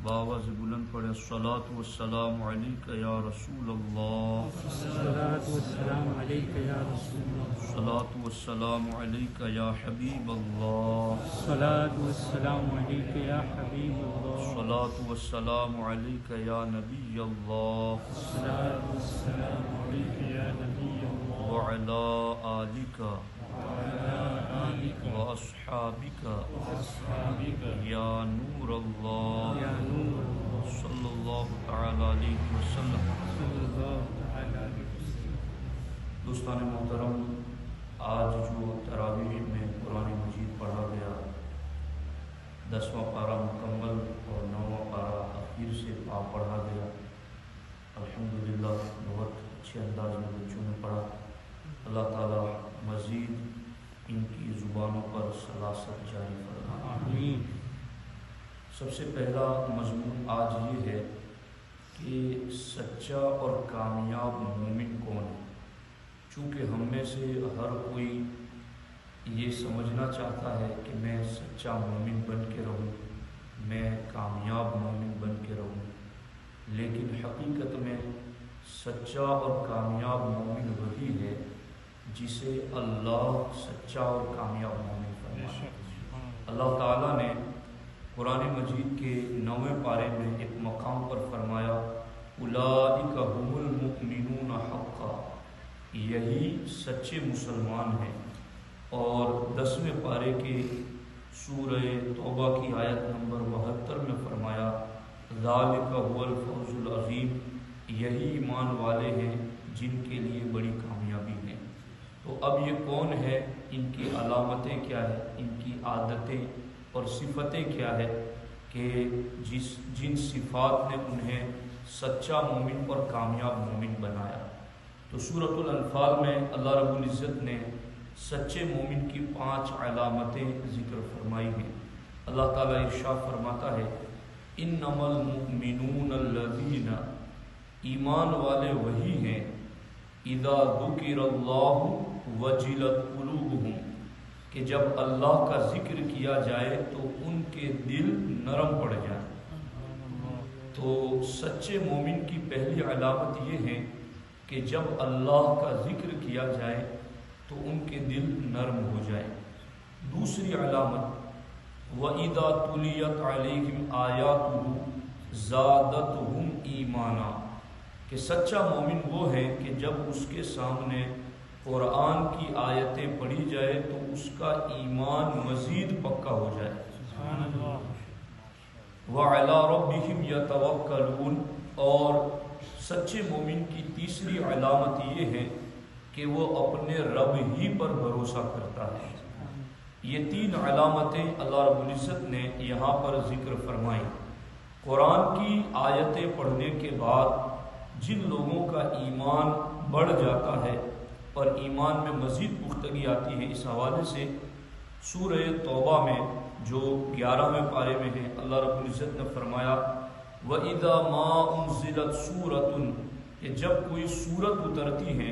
باواز بلند پڑھے الصلاۃ والسلام علیک یا رسول اللہ، الصلاۃ والسلام علیک یا رسول اللہ، الصلاۃ والسلام علیک یا حبیب اللہ، الصلاۃ والسلام علیک یا حبیب اللہ، الصلاۃ والسلام علیک یا نبی اللہ، الصلاۃ والسلام علیک یا نبی اللہ، وعلی آلک وعلی آلک واصحابک واصحابک یا نور اللہ یا نور اللہ صلی اللہ تعالی علیہ وسلم۔ صلی اللہ تعالی علیہ وسلم۔ دوستان محترم، آج جو تراویح میں قرآن مجید پڑھا گیا، 10واں پارہ مکمل اور 9واں پارہ اخیر سے پڑھا گیا، الحمدللہ بہت اچھے انداز میں بچوں نے پڑھا۔ اللہ تعالیٰ مزید ان کی زبانوں پر سلاست جاری فرمائے۔ آمین۔ سب سے پہلا مضمون آج یہ ہے کہ سچا اور کامیاب مومن کون ہے۔ چونکہ ہم میں سے ہر کوئی یہ سمجھنا چاہتا ہے کہ میں سچا مومن بن کے رہوں، میں کامیاب مومن بن کے رہوں، لیکن حقیقت میں سچا اور کامیاب مومن وہی ہے جسے اللہ سچا اور کامیاب مومن فرمایا۔ اللہ تعالیٰ نے قرآن مجید کے 9ویں پارے میں ایک مقام پر فرمایا اولئک هم المؤمنون حقا، یہی سچے مسلمان ہیں۔ اور 10ویں پارے کے سورہ توبہ کی آیت نمبر 72 میں فرمایا ذالک هو الفوز العظیم، یہی ایمان والے ہیں جن کے لیے بڑی کامیابی ہے۔ تو اب یہ کون ہے، ان کی علامتیں کیا ہے، ان کی عادتیں اور صفتیں کیا ہے کہ جن صفات نے انہیں سچا مومن اور کامیاب مومن بنایا۔ تو سورۃ الانفال میں اللہ رب العزت نے سچے مومن کی 5 علامتیں ذکر فرمائی ہیں۔ اللہ تعالیٰ ارشاد فرماتا ہے انما المؤمنون الذین، ایمان والے وہی ہیں اذا ذکر اللہ وجلت قلوبہم، کہ جب اللہ کا ذکر کیا جائے تو ان کے دل نرم پڑ جائیں۔ تو سچے مومن کی پہلی علامت یہ ہے کہ جب اللہ کا ذکر کیا جائے تو ان کے دل نرم ہو جائے۔ دوسری علامت وَإِذَا تُلِيَتْ عَلَيْهِمْ آيَاتُهُ زَادَتْهُمْ إِيمَانًا، کہ سچا مومن وہ ہے کہ جب اس کے سامنے قرآن کی آیتیں پڑھی جائے تو اس کا ایمان مزید پکا ہو جائے۔ سبحان اللہ۔ وَعَلَىٰ رَبِّهِمْ يَتَوَكَّلُونَ، اور سچے مومن کی تیسری علامت یہ ہے کہ وہ اپنے رب ہی پر بھروسہ کرتا ہے۔ یہ 3 علامتیں اللہ رب العزت نے یہاں پر ذکر فرمائی۔ قرآن کی آیتیں پڑھنے کے بعد جن لوگوں کا ایمان بڑھ جاتا ہے اور ایمان میں مزید پختگی آتی ہے، اس حوالے سے سورہ توبہ میں جو 11ویں پارے میں ہے اللہ رب العزت نے فرمایا وَإِذَا مَا أُنزِلَتْ سُورَةٌ، کہ جب کوئی سورت اترتی ہے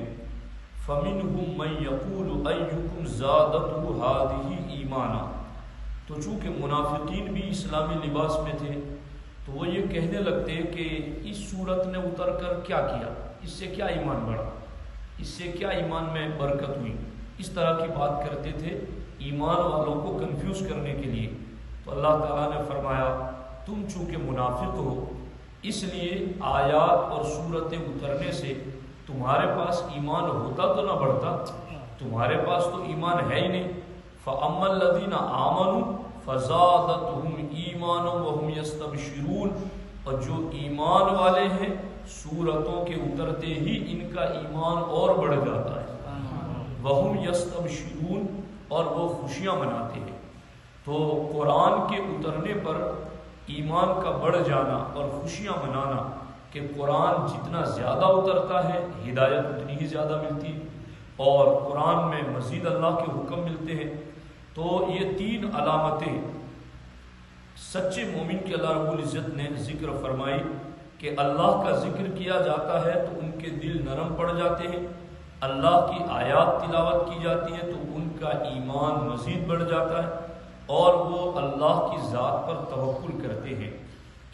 فَمِنْهُمْ مَنْ يَقُولُ أَيُّكُمْ زَادَتْهُ هَٰذِهِ إِيمَانًا، تو چونکہ منافقین بھی اسلامی لباس میں تھے تو وہ یہ کہنے لگتے کہ اس سورت نے اتر کر کیا کیا، اس سے کیا ایمان بڑھا، اس سے کیا ایمان میں برکت ہوئی، اس طرح کی بات کرتے تھے ایمان والوں کو کنفیوز کرنے کے لیے۔ تو اللہ تعالیٰ نے فرمایا تم چونکہ منافق ہو اس لیے آیات اور سورتیں اترنے سے تمہارے پاس ایمان ہوتا تو نہ بڑھتا، تمہارے پاس تو ایمان ہے ہی نہیں۔ فَأَمَّا الَّذِينَ آمَنُوا فَزَادَتْهُمْ إِيمَانًا وَهُمْ يَسْتَبْشِرُونَ، اور جو ایمان والے ہیں سورتوں کے اترتے ہی ان کا ایمان اور بڑھ جاتا ہے۔ وَهُمْ يَسْتَبْشِرُونَ، اور وہ خوشیاں مناتے ہیں۔ تو قرآن کے اترنے پر ایمان کا بڑھ جانا اور خوشیاں منانا کہ قرآن جتنا زیادہ اترتا ہے ہدایت اتنی ہی زیادہ ملتی ہے اور قرآن میں مزید اللہ کے حکم ملتے ہیں۔ تو یہ 3 علامتیں سچے مومن کے اللہ رب العزت نے ذکر فرمائی کہ اللہ کا ذکر کیا جاتا ہے تو ان کے دل نرم پڑ جاتے ہیں، اللہ کی آیات تلاوت کی جاتی ہے تو ان کا ایمان مزید بڑھ جاتا ہے اور وہ اللہ کی ذات پر توکل کرتے ہیں۔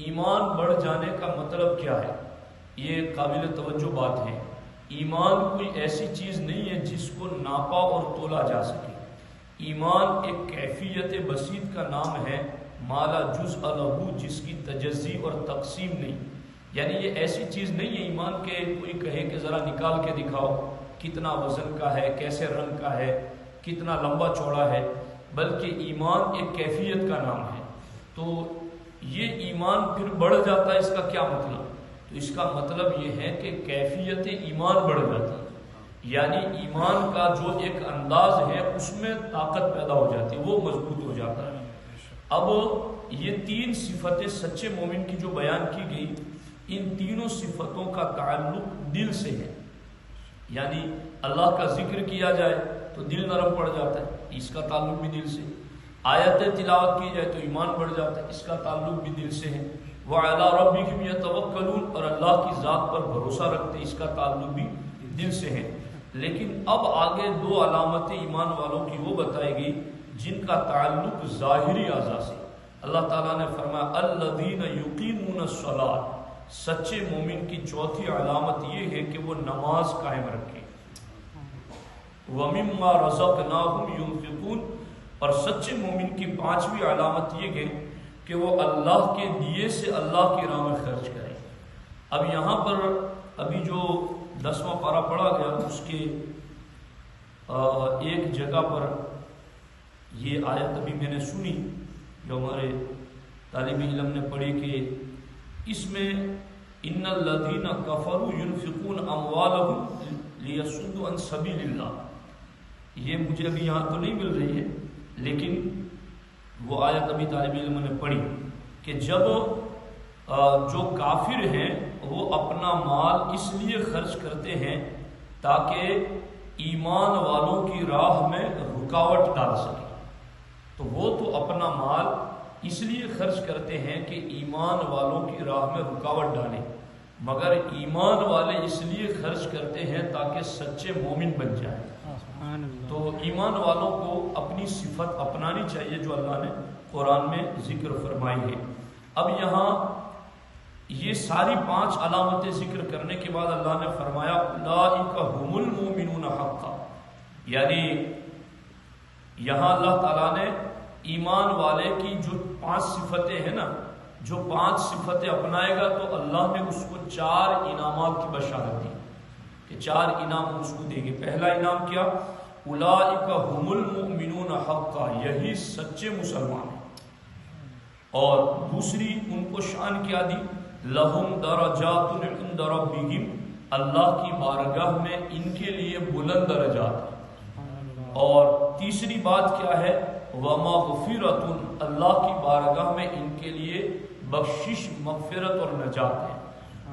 ایمان بڑھ جانے کا مطلب کیا ہے؟ یہ قابل توجہ بات ہے۔ ایمان کوئی ایسی چیز نہیں ہے جس کو ناپا اور تولا جا سکے۔ ایمان ایک کیفیت بسیط کا نام ہے، مالا جزء لہو، جس کی تجزی اور تقسیم نہیں، یعنی یہ ایسی چیز نہیں ہے ایمان کے کوئی کہے کہ ذرا نکال کے دکھاؤ کتنا وزن کا ہے، کیسے رنگ کا ہے، کتنا لمبا چوڑا ہے، بلکہ ایمان ایک کیفیت کا نام ہے۔ تو یہ ایمان پھر بڑھ جاتا ہے، اس کا کیا مطلب؟ تو اس کا مطلب یہ ہے کہ کیفیت ایمان بڑھ جاتی ہے، یعنی ایمان کا جو ایک انداز ہے اس میں طاقت پیدا ہو جاتی ہے، وہ مضبوط ہو جاتا ہے۔ اب یہ تین صفتیں سچے مومن کی جو بیان کی گئی، ان تینوں صفتوں کا تعلق دل سے ہے، یعنی اللہ کا ذکر کیا جائے تو دل نرم پڑ جاتا ہے، اس کا تعلق بھی دل سے، آیت تلاوت کی جائے تو ایمان بڑھ جاتا ہے، اس کا تعلق بھی دل سے ہے، وَعَلَىٰ رَبِّهِمْ يَتَوَكَّلُونَ، اور اللہ کی ذات پر بھروسہ رکھتے ہیں، اس کا تعلق بھی دل سے ہے۔ لیکن اب آگے دو علامتیں ایمان والوں کی وہ بتائی گئی جن کا تعلق ظاہری اعضاء سے۔ اللہ تعالیٰ نے فرمایا الذین یقیمون الصلاۃ، سچے مومن کی چوتھی علامت یہ ہے کہ وہ نماز قائم رکھے، وَمِمَّا رَزَقْنَاهُمْ يُنْفِقُونَ، اور سچے مومن کی پانچویں علامت یہ ہے کہ وہ اللہ کے دیے سے اللہ کی راہ میں خرچ کریں۔ اب یہاں پر ابھی جو 10واں پارہ پڑھا گیا اس کے ایک جگہ پر یہ آیت ابھی میں نے سنی جو ہمارے طالب علم نے پڑھی کہ اس میں ان الذین کفروا ينفقون اموالهم لیصدوا عن سبیل اللہ، یہ مجھے ابھی یہاں تو نہیں مل رہی ہے، لیکن وہ آیت ابھی طالب علم نے پڑھی کہ جب جو کافر ہیں وہ اپنا مال اس لیے خرچ کرتے ہیں تاکہ ایمان والوں کی راہ میں رکاوٹ ڈال سکے، تو وہ تو اپنا مال اس لیے خرچ کرتے ہیں کہ ایمان والوں کی راہ میں رکاوٹ ڈالیں، مگر ایمان والے اس لیے خرچ کرتے ہیں تاکہ سچے مومن بن جائیں۔ تو ایمان والوں کو اپنی صفت اپنانی چاہیے جو اللہ نے قرآن میں ذکر فرمائی ہے۔ اب یہاں یہ ساری پانچ علامتیں ذکر کرنے کے بعد اللہ نے فرمایا اولئک هم المؤمنون حقا، یعنی یہاں اللہ تعالیٰ نے ایمان والے کی جو 5 صفتیں ہیں نا، جو 5 صفتیں اپنائے گا تو اللہ نے اس کو 4 انعامات کی بشارت دی کہ 4 انعام اس کو دیں گے۔ پہلا انعام کیا؟ اولئک هم المؤمنون حقا، یہی سچے مسلمان ہیں۔ اور دوسری ان کو شان کیا دی؟ لہم درجات عند ربہم، اللہ کی بارگاہ میں ان کے لیے بلند درجات ہیں۔ اور تیسری بات کیا ہے؟ ومغفرۃ، اللہ کی بارگاہ میں ان کے لیے بخشش، مغفرت اور نجات ہے۔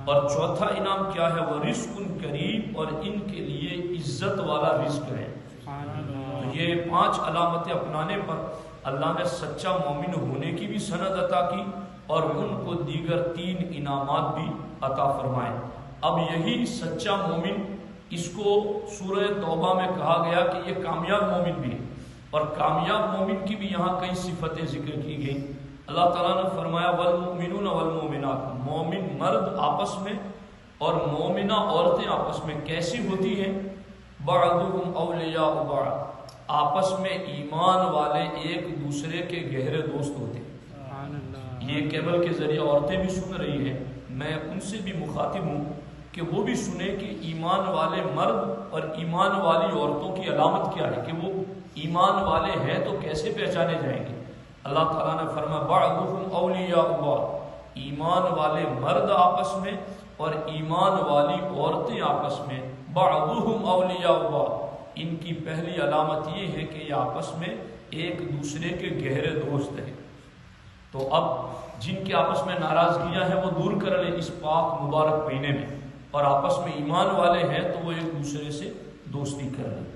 اور چوتھا انعام کیا ہے؟ ورزق کریم، اور ان کے لیے عزت والا رزق ہے۔ تو یہ 5 علامتیں اپنانے پر اللہ نے سچا مومن ہونے کی بھی سند عطا کی اور ان کو دیگر 3 انعامات بھی عطا فرمائے۔ اب یہی سچا مومن، اس کو سورہ توبہ میں کہا گیا کہ یہ کامیاب مومن بھی ہے، اور کامیاب مومن کی بھی یہاں کئی صفتیں ذکر کی گئی۔ اللہ تعالیٰ نے فرمایا والمؤمنون والمؤمنات، مومن مرد آپس میں اور مومنہ عورتیں آپس میں کیسی ہوتی ہیں؟ بعضهم اولیاء بعض، آپس میں ایمان والے ایک دوسرے کے گہرے دوست ہوتے ہیں۔ یہ کیبل کے ذریعے عورتیں بھی سن رہی ہیں، میں ان سے بھی مخاطب ہوں کہ وہ بھی سنیں کہ ایمان والے مرد اور ایمان والی عورتوں کی علامت کیا ہے، کہ وہ ایمان والے ہیں تو کیسے پہچانے جائیں گے۔ اللہ تعالیٰ نے فرمایا بعضهم اولیاء بعض، ایمان والے مرد آپس میں اور ایمان والی عورتیں آپس میں، بعضهم اولیاء بعض، ان کی پہلی علامت یہ ہے کہ یہ آپس میں ایک دوسرے کے گہرے دوست ہیں۔ تو اب جن کے آپس میں ناراضگیاں ہیں وہ دور کر لیں اس پاک مبارک مہینے میں، اور آپس میں ایمان والے ہیں تو وہ ایک دوسرے سے دوستی کر لیں۔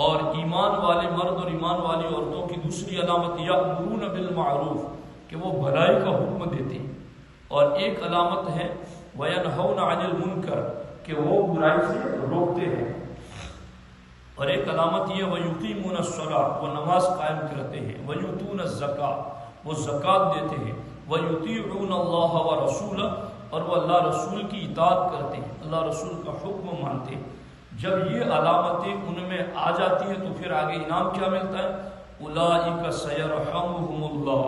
اور ایمان والے مرد اور ایمان والی عورتوں کی دوسری علامت یأمرون بالمعروف، کہ وہ بھلائی کا حکم دیتے ہیں، اور ایک علامت ہے وینہون عن المنکر، کہ وہ برائی سے روکتے ہیں، اور ایک علامت یہ ویقیمون الصلاۃ، وہ نماز قائم کرتے ہیں، ویؤتون الزکاۃ، وہ زکوٰۃ دیتے ہیں، وَيُطِيعُونَ اللَّهَ وَرَسُولَهُ، اور وہ اللہ رسول کی اطاعت کرتے ہیں، اللہ رسول کا حکم مانتے ہیں۔ جب یہ علامتیں ان میں آ جاتی ہیں تو پھر آگے انعام کیا ملتا ہے؟ اولئک سیرحمہم اللہ،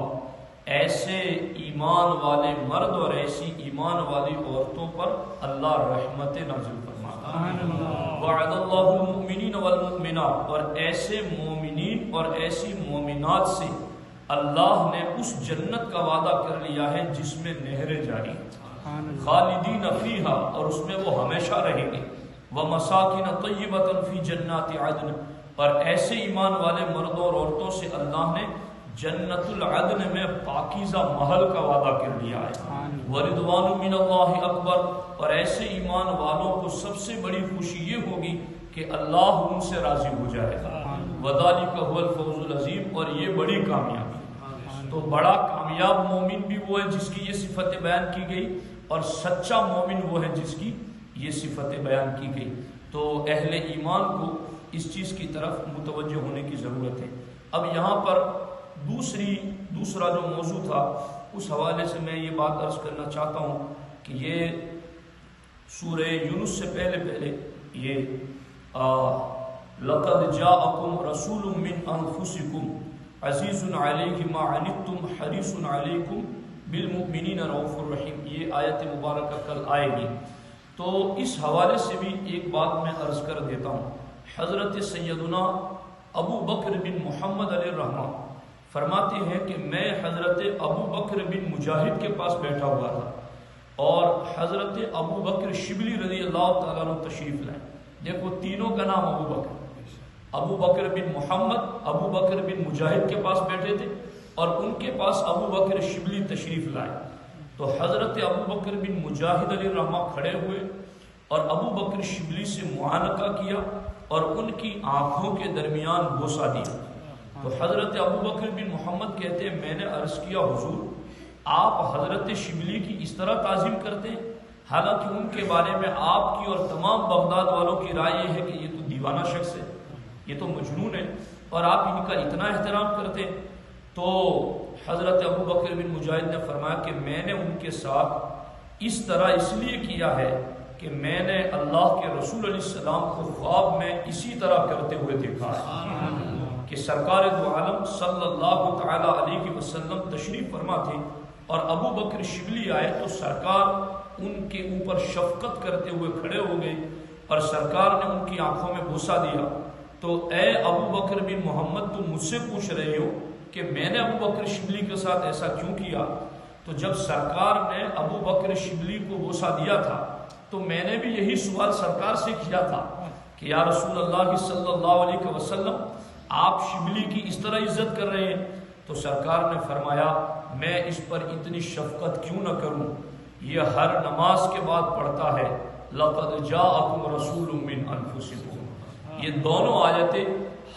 ایسے ایمان والے مرد اور ایسی ایمان والی عورتوں پر اللہ رحمت نازل فرماتا ہے۔ وعد اللہ المؤمنین والمؤمنات، اور ایسے مومنین اور ایسی مومنات سے اللہ نے اس جنت کا وعدہ کر لیا ہے جس میں نہریں جاری ہیں، خالدین فیہا، اور اس میں وہ ہمیشہ رہیں گے، ومساکن طیبۃ فی جنات عدن، اور ایسے ایمان والے مردوں اور عورتوں سے اللہ نے جنت العدن میں پاکیزہ محل کا وعدہ کر لیا ہے، ورضوان من اللہ اکبر، اور ایسے ایمان والوں کو سب سے بڑی خوشی یہ ہوگی کہ اللہ ان سے راضی ہو جائے گا، وذالک هو الفوز العظیم، اور یہ بڑی کامیابی۔ تو بڑا کامیاب مومن بھی وہ ہے جس کی یہ صفت بیان کی گئی، اور سچا مومن وہ ہے جس کی یہ صفت بیان کی گئی۔ تو اہل ایمان کو اس چیز کی طرف متوجہ ہونے کی ضرورت ہے۔ اب یہاں پر دوسرا جو موضوع تھا اس حوالے سے میں یہ بات عرض کرنا چاہتا ہوں کہ یہ سورہ یونس سے پہلے یہ لَقَدْ جَاءَكُمْ رَسُولٌ مِّنْ أَنفُسِكُمْ عزیز علیہ ما عنتم حریص علیکم بالمؤمنین رؤوف الرحیم، یہ آیت مبارکہ کل آئے گی۔ تو اس حوالے سے بھی ایک بات میں عرض کر دیتا ہوں۔ حضرت سیدنا ابو بکر بن محمد علیہ الرحمہ فرماتے ہیں کہ میں حضرت ابو بکر بن مجاہد کے پاس بیٹھا ہوا تھا، اور حضرت ابو بکر شبلی رضی اللہ تعالیٰ عنہ تشریف لائے۔ دیکھو تینوں کا نام ابو بکر، ابو بکر بن محمد ابو بکر بن مجاہد کے پاس بیٹھے تھے، اور ان کے پاس ابو بکر شبلی تشریف لائے۔ تو حضرت ابو بکر بن مجاہد علیہ الرحمہ کھڑے ہوئے اور ابو بکر شبلی سے معانقہ کیا اور ان کی آنکھوں کے درمیان بوسہ دیا۔ تو حضرت ابو بکر بن محمد کہتے ہیں میں نے عرض کیا حضور آپ حضرت شبلی کی اس طرح تعظیم کرتے ہیں، حالانکہ ان کے بارے میں آپ کی اور تمام بغداد والوں کی رائے یہ ہے کہ یہ تو دیوانہ شخص ہے، یہ تو مجنون ہے، اور آپ ان کا اتنا احترام کرتے ہیں۔ تو حضرت ابو بکر بن مجاہد نے فرمایا کہ میں نے ان کے ساتھ اس طرح اس لیے کیا ہے کہ میں نے اللہ کے رسول علیہ السلام کو خواب میں اسی طرح کرتے ہوئے دیکھا ہے کہ سرکار دو عالم صلی اللہ تعالی علیہ وسلم تشریف فرما تھے، اور ابو بکر شبلی آئے تو سرکار ان کے اوپر شفقت کرتے ہوئے کھڑے ہو گئے، اور سرکار نے ان کی آنکھوں میں بوسہ دیا۔ تو اے ابو بکر بن محمد تم مجھ سے پوچھ رہے ہو کہ میں نے ابو بکر شبلی کے ساتھ ایسا کیوں کیا؟ تو جب سرکار نے ابو بکر شبلی کو بوسہ دیا تھا تو میں نے بھی یہی سوال سرکار سے کیا تھا کہ یا رسول اللہ صلی اللہ علیہ وسلم آپ شبلی کی اس طرح عزت کر رہے ہیں؟ تو سرکار نے فرمایا میں اس پر اتنی شفقت کیوں نہ کروں، یہ ہر نماز کے بعد پڑھتا ہے لَقَدْ جَاءَكُمْ رَسُولٌ مِّنْ أَنفُسِكُمْ۔ یہ دونوں آیتیں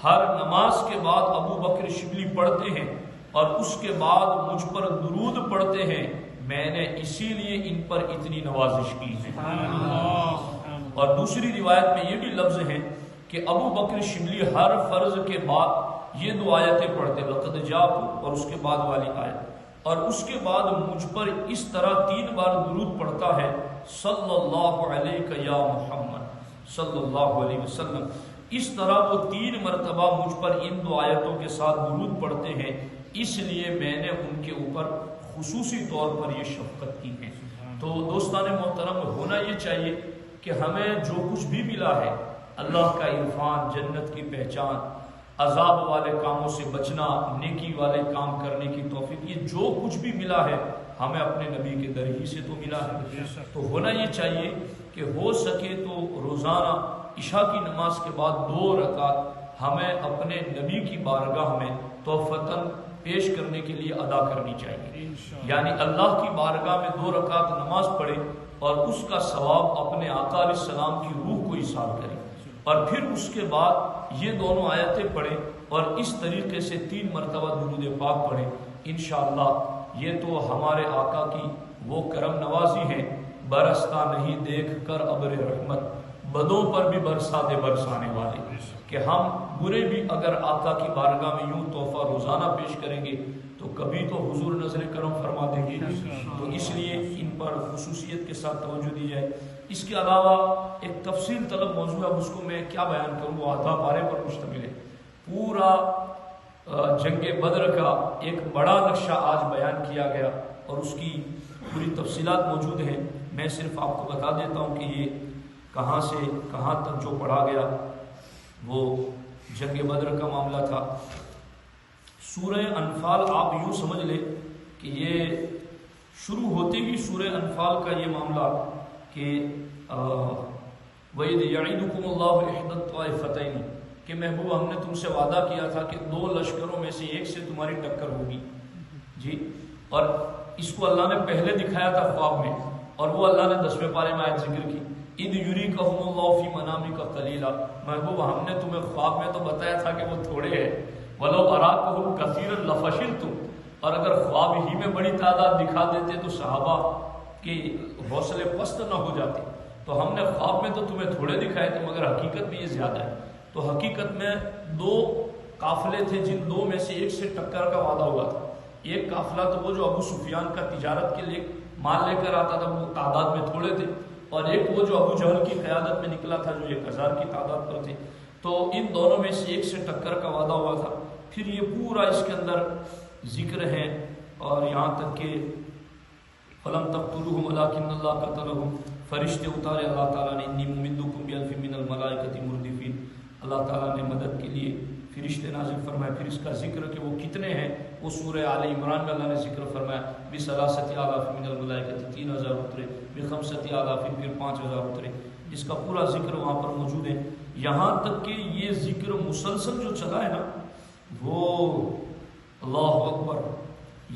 ہر نماز کے بعد ابو بکر شبلی پڑھتے ہیں، اور اس کے بعد مجھ پر درود پڑھتے ہیں، میں نے اسی لیے ان پر اتنی نوازش کی ہے۔ اور دوسری روایت میں یہ بھی لفظ ہے کہ ابو بکر شبلی ہر فرض کے بعد یہ دو آیتیں پڑھتے لقد جاءکم اور اس کے بعد والی آیت، اور اس کے بعد مجھ پر اس طرح 3 بار درود پڑھتا ہے صلی اللہ علیہ یا محمد صلی اللہ علیہ وسلم۔ اس طرح وہ 3 مرتبہ مجھ پر ان 2 آیتوں کے ساتھ درود پڑھتے ہیں، اس لیے میں نے ان کے اوپر خصوصی طور پر یہ شفقت کی ہے۔ تو دوستان محترم ہونا یہ چاہیے کہ ہمیں جو کچھ بھی ملا ہے، اللہ کا عرفان، جنت کی پہچان، عذاب والے کاموں سے بچنا، نیکی والے کام کرنے کی توفیق، یہ جو کچھ بھی ملا ہے ہمیں اپنے نبی کے در ہی سے تو ملا ہے۔ تو ہونا یہ چاہیے کہ ہو سکے تو روزانہ عشاء کی نماز کے بعد 2 رکعت ہمیں اپنے نبی کی بارگاہ میں تحفتاً پیش کرنے کے لیے ادا کرنی چاہیے، یعنی اللہ کی بارگاہ میں 2 رکعت نماز پڑھے اور اس کا ثواب اپنے آقا علیہ السلام کی روح کو ایصال کرے، اور پھر اس کے بعد یہ دونوں آیتیں پڑھیں اور اس طریقے سے 3 مرتبہ درود پاک پڑھیں۔ انشاءاللہ یہ تو ہمارے آقا کی وہ کرم نوازی ہے، برستا نہیں دیکھ کر ابر رحمت، بدوں پر بھی برسا دے برسانے والے، کہ ہم برے بھی اگر آقا کی بارگاہ میں یوں تحفہ روزانہ پیش کریں گے تو کبھی تو حضور نظر کرم فرما دیں گے، تو اس لیے ان پر خصوصیت کے ساتھ توجہ دی جائے۔ اس کے علاوہ ایک تفصیل طلب موضوع ہے، اس کو میں کیا بیان کروں، وہ آدھا پارے پر مشتمل ہے۔ پورا جنگ بدر کا ایک بڑا نقشہ آج بیان کیا گیا اور اس کی پوری تفصیلات موجود ہیں۔ میں صرف آپ کو بتا دیتا ہوں کہ یہ کہاں سے کہاں تک جو پڑھا گیا وہ جنگ بدر کا معاملہ تھا۔ سورہ انفال آپ یوں سمجھ لیں کہ یہ شروع ہوتے ہی سورہ انفال کا یہ معاملہ کہ وَإِذْ يَعِدُكُمُ اللَّهُ إِحْدَى الطَّائِفَتَيْنِ کہ محبوب ہم نے تم سے وعدہ کیا تھا کہ دو لشکروں میں سے ایک سے تمہاری ٹکر ہوگی جی، اور اس کو اللہ نے پہلے دکھایا تھا خواب میں، اور وہ اللہ نے 10ویں پارے میں آیت ذکر کی اِذْ يُرِيكَهُمُ اللَّهُ فِي مَنَامِكَ قَلِيلًا، محبوب ہم نے تمہیں خواب میں تو بتایا تھا کہ وہ تھوڑے ہیں، وَلَوْ أَرَاكَهُمْ كَثِيرًا لَفَشِلْتُمْ، اور اگر خواب ہی میں بڑی تعداد دکھا دیتے تو صحابہ کے حوصلے پست نہ ہو جاتے، تو ہم نے خواب میں تو تمہیں تھوڑے دکھائے تھے مگر حقیقت میں یہ زیادہ ہے۔ تو حقیقت میں دو قافلے تھے جن دو میں سے ایک سے ٹکر کا وعدہ ہوا تھا۔ ایک قافلہ تو وہ جو ابو سفیان کا تجارت کے لیے مال لے کر آتا تھا، وہ تعداد میں تھوڑے تھے، اور ایک وہ جو ابو جہل کی قیادت میں نکلا تھا جو 1000 کی تعداد پر تھے۔ تو ان دونوں میں سے ایک سے ٹکر کا وعدہ ہوا تھا۔ پھر یہ پورا اس کے اندر ذکر ہے، اور یہاں تک کہ فَلَمْ تَقْتُلُوهُمْ وَلَٰكِنَّ اللَّهَ قَتَلَهُمْ، فرشتے اتارے اللہ تعالیٰ نے، اِنِّي مُمِدُّكُمْ بِأَلْفٍ مِّنَ الْمَلَائِكَةِ مُرْدِفِينَ، اللہ تعالیٰ نے مدد کے لیے فرشتے نازل فرمائے۔ پھر اس کا ذکر کہ وہ کتنے ہیں وہ سورہ آل عمران میں اللہ نے ذکر فرمایا، بِثَلَاثَةِ آلَافٍ مِّنَ الْمَلَائِكَةِ 3000 اترے، بِخَمْسَةِ آلَافٍ پھر 5000 اترے، اس کا پورا ذکر وہاں پر موجود ہے۔ یہاں تک کہ یہ ذکر مسلسل جو چلا ہے نا، وہ اللہ اکبر،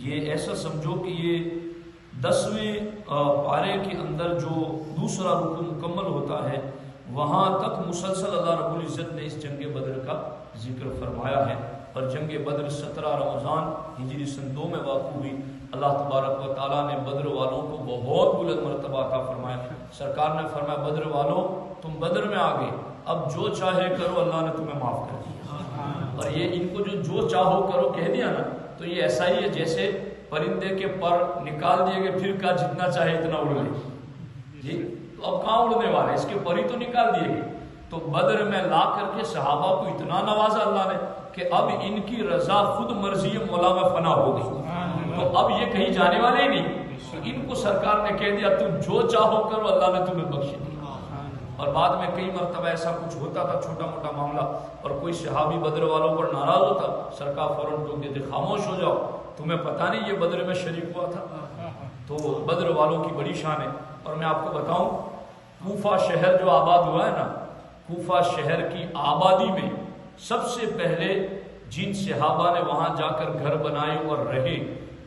یہ ایسا سمجھو کہ یہ 10ویں پارے کے اندر جو دوسرا رکن مکمل ہوتا ہے وہاں تک مسلسل اللہ رب العزت نے اس جنگ بدر کا ذکر فرمایا ہے۔ اور جنگ بدر 17 رمضان ہجری سن 2 میں واقع ہوئی۔ اللہ تبارک و تعالیٰ نے بدر والوں کو بہت بلند مرتبہ عطا فرمایا۔ سرکار نے فرمایا بدر والوں تم بدر میں آ گئے، اب جو چاہے کرو اللہ نے تمہیں معاف کر دیا۔ اور یہ ان کو جو چاہو کرو کہہ دیا نا، تو یہ ایسا ہی ہے جیسے پرندے کے پر نکال دیے گئے پھر کا جتنا چاہے اتنا اڑ لے جی، تو اب کہاں اڑنے والے، اس کے پر ہی تو نکال دیے گئے۔ تو بدر میں لا کر کے صحابہ کو اتنا نوازا اللہ نے کہ اب ان کی رضا خود مرضی مولا میں فنا ہو گئی، تو اب یہ کہیں جانے والے ہی نہیں، تو ان کو سرکار نے کہہ دیا تم جو چاہو کرو اللہ نے تمہیں بخش دیا۔ اور بعد میں کئی مرتبہ ایسا کچھ ہوتا تھا چھوٹا موٹا معاملہ، اور کوئی صحابی بدر والوں پر ناراض ہوتا، سرکار فوراً ٹوک دیتے خاموش ہو جاؤ، تمہیں پتہ نہیں یہ بدر میں شریک ہوا تھا۔ تو بدر والوں کی بڑی شان ہے۔ اور میں آپ کو بتاؤں کوفہ شہر جو آباد ہوا ہے نا، کوفہ شہر کی آبادی میں سب سے پہلے جن صحابہ نے وہاں جا کر گھر بنائے اور رہے،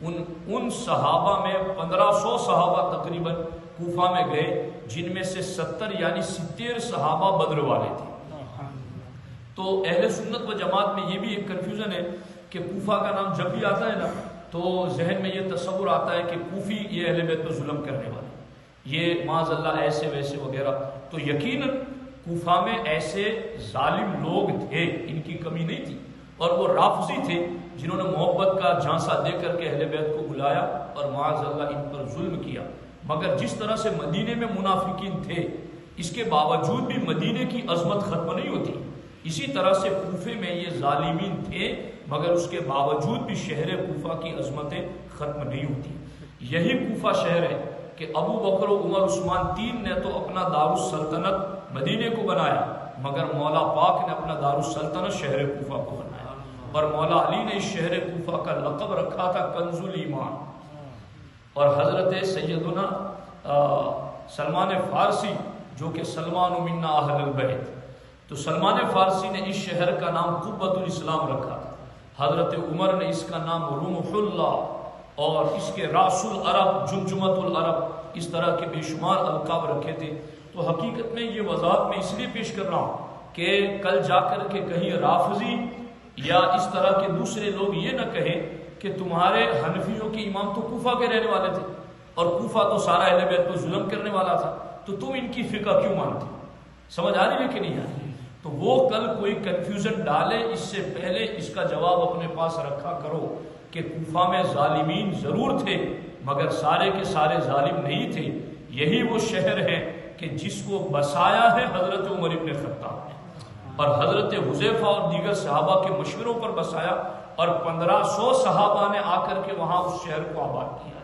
ان صحابہ میں 1500 صحابہ تقریباً کوفہ میں گئے، جن میں سے 70 یعنی 70 صحابہ بدر والے تھے۔ تو اہل سنت و جماعت میں یہ بھی ایک کنفیوژن ہے کہ کوفہ کا نام جب بھی آتا ہے نا تو ذہن میں یہ تصور آتا ہے کہ کوفی یہ اہل بیت پر ظلم کرنے والے، یہ معاذ اللہ ایسے ویسے وغیرہ۔ تو یقیناً کوفہ میں ایسے ظالم لوگ تھے، ان کی کمی نہیں تھی، اور وہ رافضی تھے جنہوں نے محبت کا جھانسا دے کر کے اہل بیت کو بلایا اور معاذ اللہ ان پر ظلم کیا۔ مگر جس طرح سے مدینے میں منافقین تھے، اس کے باوجود بھی مدینے کی عظمت ختم نہیں ہوتی، اسی طرح سے کوفے میں یہ ظالمین تھے مگر اس کے باوجود بھی شہر کوفہ کی عظمتیں ختم نہیں ہوتی۔ یہی کوفہ شہر ہے کہ ابو بکر و عمر عثمان تین نے تو اپنا دارالسلطنت مدینے کو بنایا، مگر مولا پاک نے اپنا دارالسلطنت شہر کوفہ کو بنایا، اور مولا علی نے اس شہر کوفہ کا لقب رکھا تھا کنز الایمان۔ اور حضرت سیدنا سلمان فارسی جو کہ سلمان منا اہل البیت، تو سلمان فارسی نے اس شہر کا نام قبۃ الاسلام رکھا تھا، حضرت عمر نے اس کا نام رمح اللہ اور اس کے راس العرب جمجمۃ العرب، اس طرح کے بے شمار القاب رکھے تھے۔ تو حقیقت میں یہ وضاحت میں اس لیے پیش کر رہا ہوں کہ کل جا کر کے کہیں رافضی یا اس طرح کے دوسرے لوگ یہ نہ کہیں کہ تمہارے حنفیوں کے امام تو کوفہ کے رہنے والے تھے اور کوفہ تو سارا اہل بیت پر ظلم کرنے والا تھا، تو تم ان کی فقہ کیوں مانتے؟ سمجھ آ رہی ہے کہ نہیں آ رہی؟ تو وہ کل کوئی کنفیوژن ڈالے اس سے پہلے اس کا جواب اپنے پاس رکھا کرو کہ کوفہ میں ظالمین ضرور تھے مگر سارے کے سارے ظالم نہیں تھے. یہی وہ شہر ہے کہ جس کو بسایا ہے حضرت عمر ابن خطاب نے، اور حضرت حذیفہ اور دیگر صحابہ کے مشوروں پر بسایا، اور 1500 صحابہ نے آ کر کے وہاں اس شہر کو آباد کیا.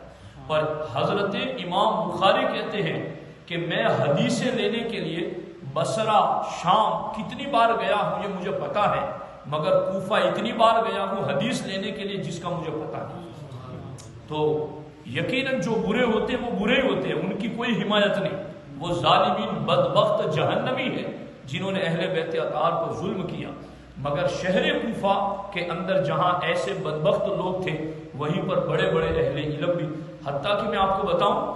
اور حضرت امام بخاری کہتے ہیں کہ میں حدیثیں لینے کے لیے بصرہ شام کتنی بار گیا ہوں یہ مجھے پتا ہے، مگر کوفہ اتنی بار گیا ہوں حدیث لینے کے لیے جس کا مجھے پتا نہیں. تو یقیناً جو برے ہوتے ہیں وہ برے ہی ہوتے ہیں، ان کی کوئی حمایت نہیں. وہ ظالمین بدبخت جہنمی ہیں جنہوں نے اہل بیت اطہار پر ظلم کیا. مگر شہر کوفہ کے اندر جہاں ایسے بدبخت لوگ تھے وہیں پر بڑے بڑے اہل علم بھی. حتیٰ کہ میں آپ کو بتاؤں،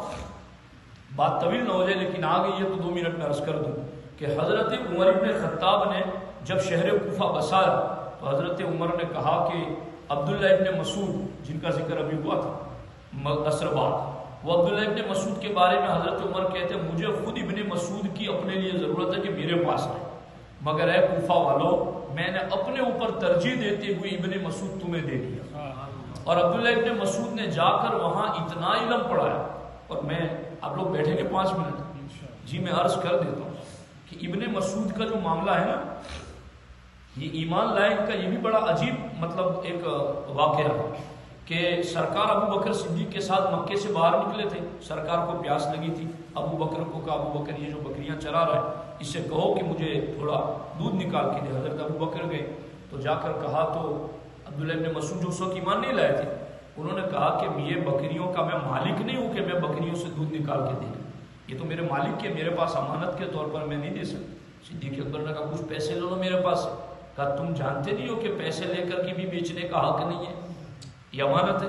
بات طویل نہ ہو جائے لیکن آ گئی ہے تو 2 منٹ میں عرض کر دوں کہ حضرت عمر ابن خطاب نے جب شہر کوفہ بسایا تو حضرت عمر نے کہا کہ عبداللہ ابن مسعود جن کا ذکر ابھی ہوا تھا عصر بعد، وہ عبداللہ ابن مسعود کے بارے میں حضرت عمر کہتے ہیں مجھے خود ابن مسعود کی اپنے لیے ضرورت ہے کہ میرے پاس آئے، مگر اے کوفہ والوں میں نے اپنے اوپر ترجیح دیتے ہوئے ابن مسعود تمہیں دے دیا. اور عبداللہ ابن مسعود نے جا کر وہاں اتنا علم پڑھایا. اور میں آپ لوگ بیٹھے گے 5 منٹ، جی میں عرض کر دیتا ہوں کہ ابن مسعود کا جو معاملہ ہے نا، یہ ایمان لائق کا یہ بھی بڑا عجیب مطلب ایک واقعہ ہے کہ سرکار ابو بکر صدیق کے ساتھ مکے سے باہر نکلے تھے. سرکار کو پیاس لگی تھی. ابو بکر کو کہا ابو بکر یہ جو بکریاں چرا رہا ہے اس سے کہو کہ مجھے تھوڑا دودھ نکال کے دے. حضرت ابو بکر گئے تو جا کر کہا تو عبداللہ ابن مسعود جو اس وقت ایمان نہیں لائے تھے انہوں نے کہا کہ یہ بکریوں کا میں مالک نہیں ہوں کہ میں بکریوں سے دودھ نکال کے دے دوں، یہ تو میرے مالک کے میرے پاس امانت کے طور پر میں نہیں دے سکتا. صدیق اکبر نے کہا کچھ پیسے لے لو میرے پاس. کہا تم جانتے نہیں ہو کہ پیسے لے کر کے بھی بیچنے کا حق نہیں ہے، یہ امانت ہے.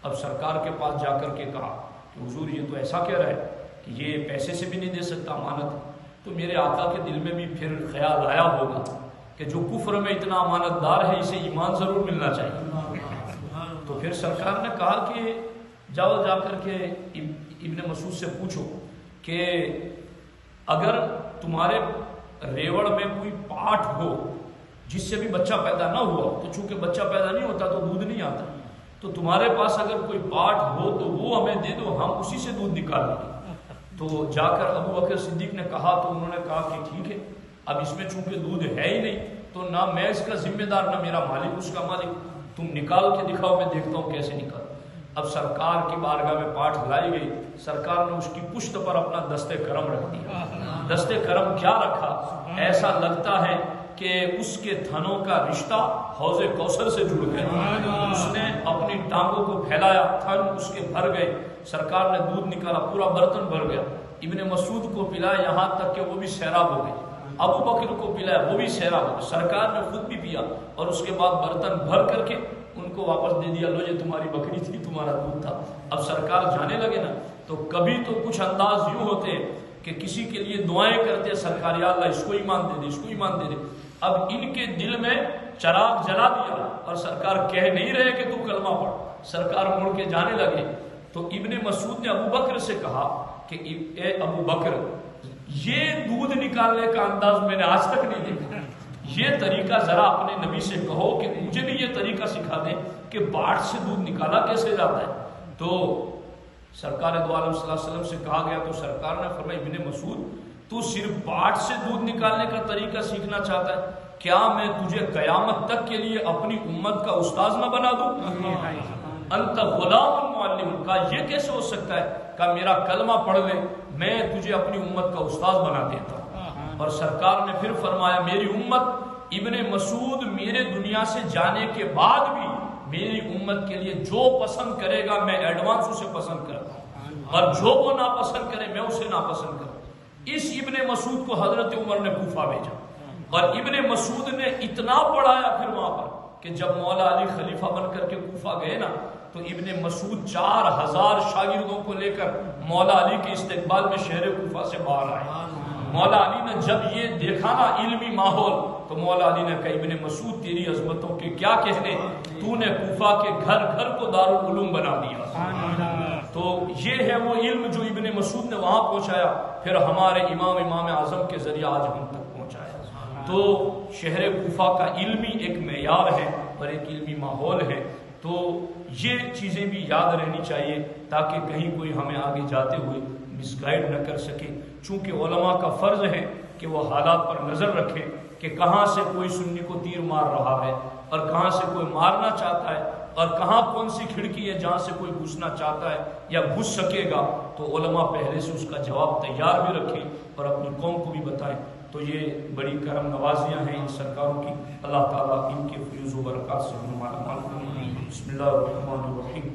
اب سرکار کے پاس جا کر کے کہا کہ حضور یہ تو ایسا کہہ رہا ہے کہ یہ پیسے سے بھی نہیں دے سکتا، امانت ہے. تو میرے آقا کے دل میں بھی پھر خیال آیا ہوگا کہ جو کفر میں اتنا امانت دار ہے اسے ایمان ضرور ملنا چاہیے. تو پھر سرکار نے کہا کہ جاؤ جا کر کے ابن مسعود سے پوچھو کہ اگر تمہارے ریوڑ میں کوئی پاٹ ہو جس سے بھی بچہ پیدا نہ ہوا، تو چونکہ بچہ پیدا نہیں ہوتا تو دودھ نہیں آتا، تو تمہارے پاس اگر کوئی پاٹ ہو تو وہ ہمیں دے دو، ہم اسی سے دودھ نکال لیں گے. تو جا کر ابو بکر صدیق نے کہا تو انہوں نے کہا کہ ٹھیک ہے، اب اس میں چونکہ دودھ ہے ہی نہیں تو نہ میں اس کا ذمہ دار نہ میرا مالک اس کا مالک، تم نکال کے دکھاؤ میں دیکھتا ہوں کیسے نکال. اب سرکار کی بارگاہ میں پاٹ لائی گئی. سرکار نے اس کی پشت پر اپنا دست کرم رکھ دیا. دست کرم کیا رکھا؟ ایسا لگتا ہے کہ اس کے تھنوں کا رشتہ حوض کوثر سے جڑ گیا. اس نے اپنی ٹانگوں کو پھیلایا، تھن اس کے بھر گئے. سرکار نے دودھ نکالا، پورا برتن بھر گیا. ابن مسعود کو پلایا یہاں تک کہ وہ بھی سیراب ہو گئے. ابو بکر کو پلایا وہ بھی سیراب ہو گئے. سرکار نے خود بھی پیا اور اس کے بعد برتن بھر کر کے ان کو واپس دے دیا، لو یہ تمہاری بکری تھی، تمہارا دودھ تھا. اب سرکار جانے لگے نا تو کبھی تو کچھ انداز یوں ہوتے کہ کسی کے لیے دعائیں کرتے سرکار یا اللہ اس کو ایمان دے دے، اس کو ایمان دے دے. اب ان کے دل میں چراغ جلا دیا اور سرکار کہہ نہیں رہے کہ تو کلمہ پڑھ. سرکار مڑ کے جانے لگے تو ابن مسعود نے ابو بکر سے کہا کہ اے ابو بکر یہ دودھ نکالنے کا انداز میں نے آج تک نہیں دیکھا، یہ طریقہ ذرا اپنے نبی سے کہو کہ مجھے بھی یہ طریقہ سکھا دیں کہ باڑ سے دودھ نکالا کیسے جاتا ہے. تو سرکار دو عالم صلی اللہ علیہ وسلم سے کہا گیا تو سرکار نے فرمایا ابن مسعود تو صرف باڑ سے دودھ نکالنے کا طریقہ سیکھنا چاہتا ہے، کیا میں تجھے قیامت تک کے لیے اپنی امت کا استاذ نہ بنا دوں؟ انت غلام معلم. کا یہ کیسے ہو سکتا ہے؟ کہ میرا کلمہ پڑھ لے میں تجھے اپنی امت کا استاذ بنا دیتا ہوں. اور سرکار نے پھر فرمایا میری امت ابن مسعود میرے دنیا سے جانے کے بعد بھی میری امت کے لیے جو پسند کرے گا میں ایڈوانس اسے پسند کرتا ہوں، اور جو وہ ناپسند کرے میں اسے ناپسند کرتا ہوں. اس ابن مسعود کو حضرت عمر نے کوفہ بھیجا اور ابن مسعود نے اتنا پڑھایا پھر وہاں پر کہ جب مولا علی خلیفہ بن کر کے کوفہ گئے نا تو ابن مسعود 4000 شاگردوں کو لے کر مولا علی کے استقبال میں شہر کوفہ سے باہر آئے. مولا علی نے جب یہ دیکھا نا علمی ماحول تو مولا علی نے کہا ابن مسعود تیری عظمتوں کے کیا کہنے، تو نے کوفہ کے گھر گھر کو دارالعلوم بنا دیا. تو یہ ہے وہ علم جو ابن مسعود نے وہاں پہنچایا، پھر ہمارے امام اعظم کے ذریعہ آج ہم تک پہنچایا. تو شہر کوفہ کا علمی ایک معیار ہے اور ایک علمی ماحول ہے. تو یہ چیزیں بھی یاد رہنی چاہیے تاکہ کہیں کوئی ہمیں آگے جاتے ہوئے مس گائیڈ نہ کر سکے، چونکہ علماء کا فرض ہے کہ وہ حالات پر نظر رکھے کہ کہاں سے کوئی سنی کو تیر مار رہا ہے اور کہاں سے کوئی مارنا چاہتا ہے اور کہاں کون سی کھڑکی ہے جہاں سے کوئی گھسنا چاہتا ہے یا گھس سکے گا، تو علماء پہلے سے اس کا جواب تیار بھی رکھیں اور اپنی قوم کو بھی بتائیں۔ تو یہ بڑی کرم نوازیاں ہیں ان سرکاروں کی، اللہ تعالیٰ ان کے فیوز و برکات سے ہمارا مال فرمائے۔ بسم اللہ الرحمن الرحیم،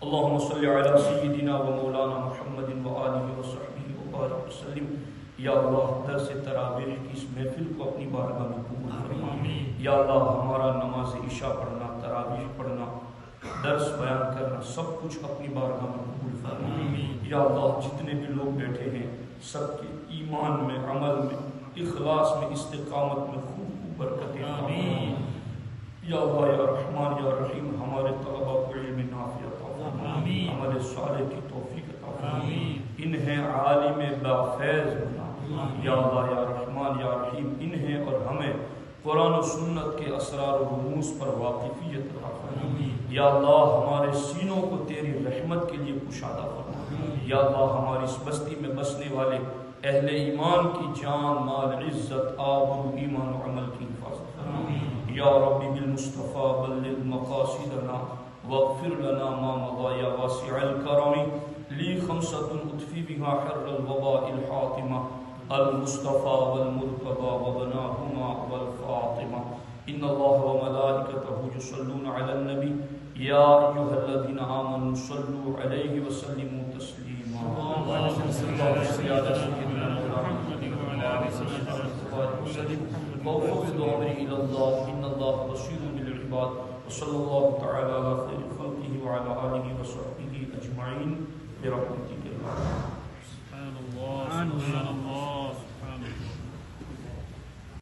اللہم صلی علی سیدنا و مولانا محمد و آلہ و صحبہ وبارک وسلم۔ یا اللہ درس تراویح کی اس محفل کو اپنی بارگاہ میں قبول فرما۔ یا اللہ ہمارا نماز عشاء پڑھنا، تراویح پڑھنا، درس بیان کرنا سب کچھ اپنی بارگاہ میں قبول فرما۔ یا اللہ جتنے بھی لوگ بیٹھے ہیں سب کے ایمان میں، عمل میں، اخلاص میں، استقامت میں خوب برکتیں عطا فرما۔ یا اللہ یا رحمان یا رحیم ہمارے طلباء کو علم نافع عطا فرما، عمل صالح کی توفیق عطا فرما، انہیں عالم با فیض بنا۔ یا اللہ یا رحمان یا رحیم انہیں اور ہمیں قرآن و سنت کے اسرار و رموز پر واقفیت عطا فرما۔ یا اللہ ہمارے سینوں کو تیری رحمت کے لیے کشادہ فرما۔ یا اللہ ہماری اس بستی میں بسنے والے اہل ایمان کی جان، مال، عزت، آبرو، ایمان و عمل کی حفاظت فرما۔ یا ربی بالمصطفیٰ بلغ مقاصدنا واغفر لنا ما مضى یا واسع الکرم، لی خمسۃ اطفی بها حر الوباء الحاطمہ، المصطفى والمرتضى وبناهما والفاطمة۔ إن الله وملائكته يصلون على النبي يا أيها الذين آمنوا صلوا عليه وسلموا تسليما۔ اللهم صل على سيدنا محمد وعلى آله وصحبه وسلم، وفوض أمري إلى الله إن الله بصير بالعباد، وصلى الله تعالى على خير خلقه وعلى آله وصحبه أجمعين برحمتك